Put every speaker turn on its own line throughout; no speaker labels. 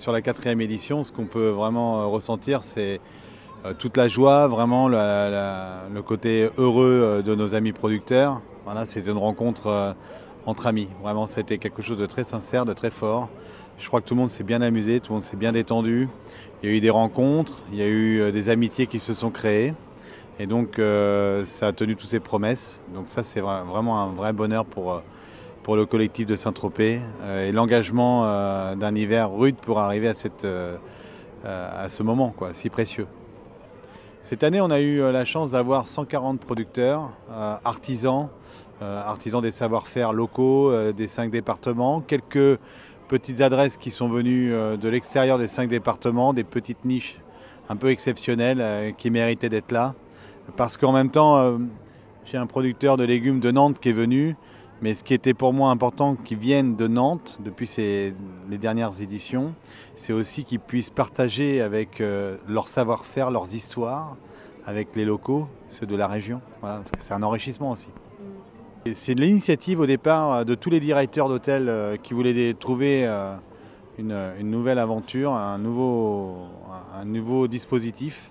Sur la 4e édition, ce qu'on peut vraiment ressentir, c'est toute la joie, vraiment le côté heureux de nos amis producteurs. Voilà, c'était une rencontre entre amis. Vraiment, c'était quelque chose de très sincère, de très fort. Je crois que tout le monde s'est bien amusé, tout le monde s'est bien détendu. Il y a eu des rencontres, il y a eu des amitiés qui se sont créées. Et donc, ça a tenu toutes ses promesses. Donc ça, c'est vraiment un vrai bonheur pour le collectif de Saint-Tropez et l'engagement d'un hiver rude pour arriver à ce moment si précieux. Cette année, on a eu la chance d'avoir 140 producteurs, artisans des savoir-faire locaux des 5 départements, quelques petites adresses qui sont venues de l'extérieur des 5 départements, des petites niches un peu exceptionnelles qui méritaient d'être là. Parce qu'en même temps, j'ai un producteur de légumes de Nantes qui est venu, mais ce qui était pour moi important qu'ils viennent de Nantes depuis les dernières éditions, c'est aussi qu'ils puissent partager avec leur savoir-faire, leurs histoires, avec les locaux, ceux de la région. Voilà, parce que c'est un enrichissement aussi. C'est l'initiative au départ de tous les directeurs d'hôtels qui voulaient trouver une nouvelle aventure, un nouveau dispositif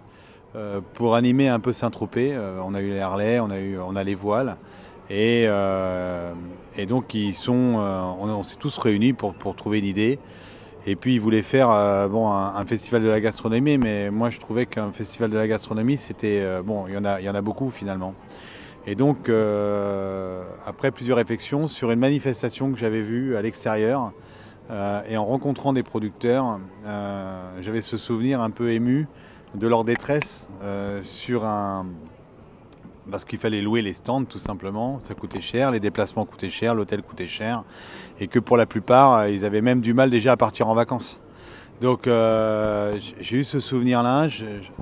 pour animer un peu Saint-Tropez. On a eu les harleys, on a les voiles. Et donc on s'est tous réunis pour trouver une idée. Et puis ils voulaient faire un festival de la gastronomie, mais moi je trouvais qu'un festival de la gastronomie, c'était il y en a beaucoup finalement. Et donc après plusieurs réflexions sur une manifestation que j'avais vue à l'extérieur et en rencontrant des producteurs, j'avais ce souvenir un peu ému de leur détresse parce qu'il fallait louer les stands tout simplement, ça coûtait cher, les déplacements coûtaient cher, l'hôtel coûtait cher, et que pour la plupart, ils avaient même du mal déjà à partir en vacances. Donc j'ai eu ce souvenir-là,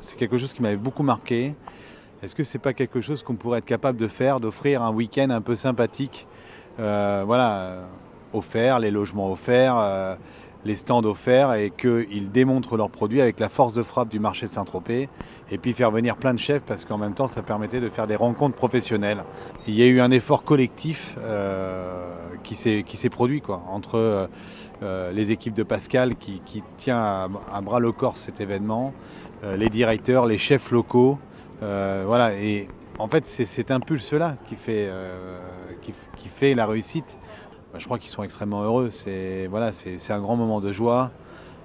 c'est quelque chose qui m'avait beaucoup marqué. Est-ce que c'est pas quelque chose qu'on pourrait être capable de faire, d'offrir un week-end un peu sympathique, offert, les logements offerts, les stands offerts, et qu'ils démontrent leurs produits avec la force de frappe du marché de Saint-Tropez, et puis faire venir plein de chefs, parce qu'en même temps ça permettait de faire des rencontres professionnelles. Il y a eu un effort collectif qui s'est produit entre les équipes de Pascal qui tient à bras le corps cet événement, les directeurs, les chefs locaux, et en fait c'est cet impulse-là qui fait la réussite. Je crois qu'ils sont extrêmement heureux, c'est un grand moment de joie.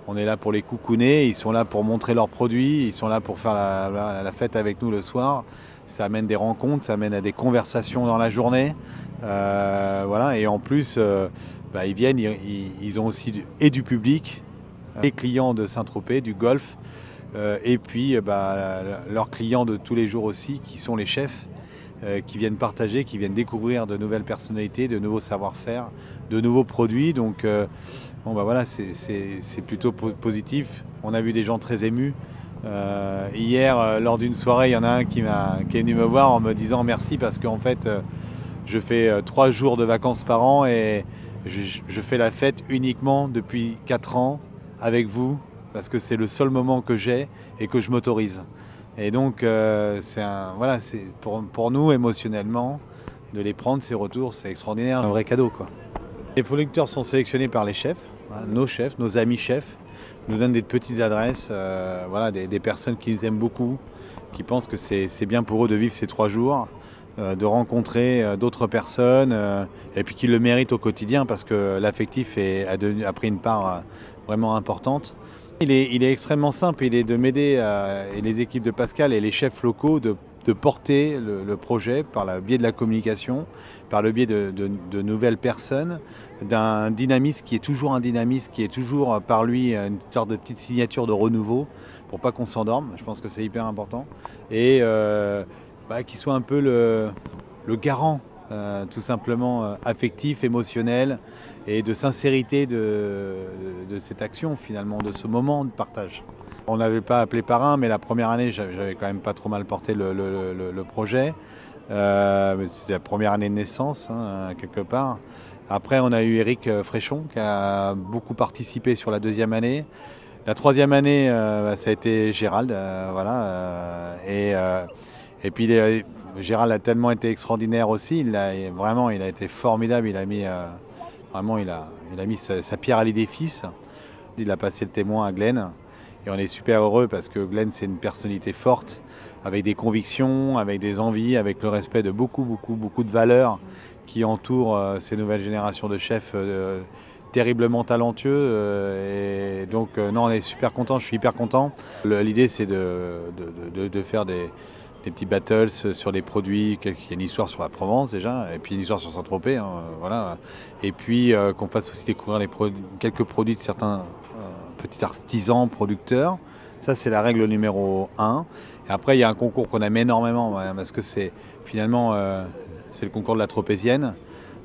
On est là pour les coucouner, ils sont là pour montrer leurs produits, ils sont là pour faire la fête avec nous le soir. Ça amène des rencontres, ça amène à des conversations dans la journée. Et en plus, ils viennent, ils ont aussi du public, des clients de Saint-Tropez, du golf, et puis leurs clients de tous les jours aussi, qui sont les chefs. Qui viennent partager, qui viennent découvrir de nouvelles personnalités, de nouveaux savoir-faire, de nouveaux produits. Donc c'est plutôt positif. On a vu des gens très émus. Hier, lors d'une soirée, il y en a un qui est venu me voir en me disant merci parce qu'en fait, je fais 3 jours de vacances par an et je fais la fête uniquement depuis 4 ans avec parce que c'est le seul moment que j'ai et que je m'autorise. Et donc, c'est pour nous, émotionnellement, de les prendre, ces retours, c'est extraordinaire, un vrai cadeau, Les producteurs sont sélectionnés par les chefs, nos chefs, nos amis chefs, nous donnent des petites adresses, des personnes qui nous aiment beaucoup, qui pensent que c'est bien pour eux de vivre ces 3 jours, de rencontrer d'autres personnes, et puis qui le méritent au quotidien parce que l'affectif a pris une part vraiment importante. Il est extrêmement simple, il est de m'aider et les équipes de Pascal et les chefs locaux de porter le projet par le biais de la communication, par le biais de nouvelles personnes, d'un dynamisme qui est toujours un dynamisme, qui est toujours par lui une sorte de petite signature de renouveau pour pas qu'on s'endorme. Je pense que c'est hyper important et qu'il soit un peu le garant tout simplement affectif, émotionnel et de sincérité de cette action finalement, de ce moment de partage. On n'avait pas appelé parrain, mais la première année, j'avais quand même pas trop mal porté le projet. C'était la première année de naissance, quelque part. Après, on a eu Eric Fréchon qui a beaucoup participé sur la 2e année. La 3e année, ça a été Gérald, et puis Gérald a tellement été extraordinaire aussi. Il a été formidable. Il a mis sa pierre à l'édifice Il a passé le témoin à Glenn et on est super heureux parce que Glenn, c'est une personnalité forte, avec des convictions, avec des envies, avec le respect de beaucoup de valeurs qui entourent ces nouvelles générations de chefs terriblement talentueux. Et donc, non, on est super content, je suis hyper content. L'idée, c'est de faire des petits battles sur les produits, qu'il y ait une histoire sur la Provence déjà, et puis une histoire sur Saint-Tropez, hein, voilà. Et puis qu'on fasse aussi découvrir quelques produits de certains petits artisans, producteurs. Ça, c'est la règle numéro 1. Et après, il y a un concours qu'on aime énormément, parce que c'est finalement c'est le concours de la tropézienne.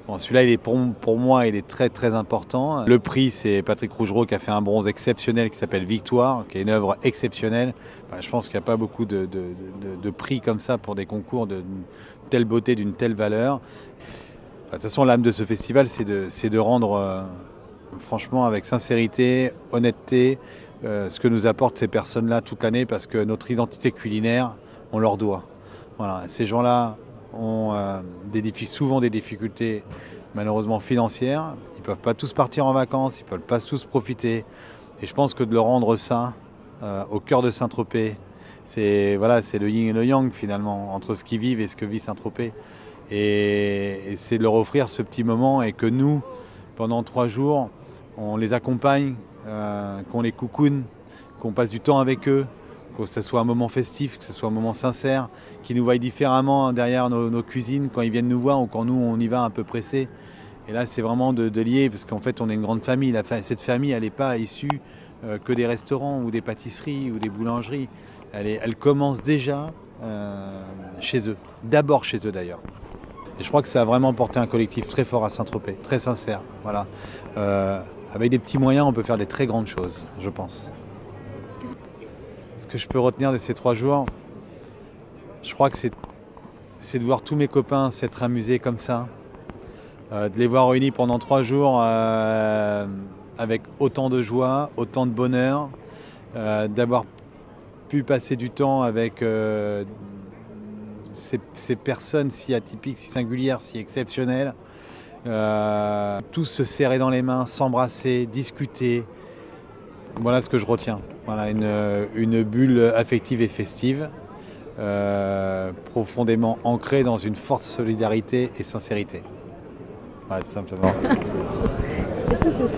Bon, celui-là, il est pour moi, il est très important. Le prix, c'est Patrick Rougereau qui a fait un bronze exceptionnel qui s'appelle Victoire, qui est une œuvre exceptionnelle. Je pense qu'il n'y a pas beaucoup de prix comme ça pour des concours d'une telle beauté, d'une telle valeur. De toute façon, l'âme de ce festival, c'est de rendre, franchement, avec sincérité, honnêteté, ce que nous apportent ces personnes-là toute l'année, parce que notre identité culinaire, on leur doit. Voilà. Ces gens-là ont souvent des difficultés malheureusement financières. Ils ne peuvent pas tous partir en vacances, ils ne peuvent pas tous profiter. Et je pense que de leur rendre ça au cœur de Saint-Tropez, c'est le yin et le yang finalement, entre ce qu'ils vivent et ce que vit Saint-Tropez. Et c'est de leur offrir ce petit moment et que nous, pendant 3 jours, on les accompagne, qu'on les coucoune, qu'on passe du temps avec eux, que ce soit un moment festif, que ce soit un moment sincère, qu'ils nous voient différemment derrière nos cuisines quand ils viennent nous voir ou quand nous on y va un peu pressé. Et là c'est vraiment de lier, parce qu'en fait on est une grande famille. Cette famille, elle n'est pas issue que des restaurants ou des pâtisseries ou des boulangeries. Elle commence déjà chez eux, d'abord chez eux d'ailleurs. Et je crois que ça a vraiment porté un collectif très fort à Saint-Tropez, très sincère. Voilà. Avec des petits moyens, on peut faire des très grandes choses, je pense. Ce que je peux retenir de ces 3 jours, je crois que c'est de voir tous mes copains s'être amusés comme ça, de les voir réunis pendant 3 jours avec autant de joie, autant de bonheur, d'avoir pu passer du temps avec ces personnes si atypiques, si singulières, si exceptionnelles, tous se serrer dans les mains, s'embrasser, discuter. Voilà ce que je retiens. Voilà, une bulle affective et festive, profondément ancrée dans une forte solidarité et sincérité. Voilà, tout simplement.
Merci.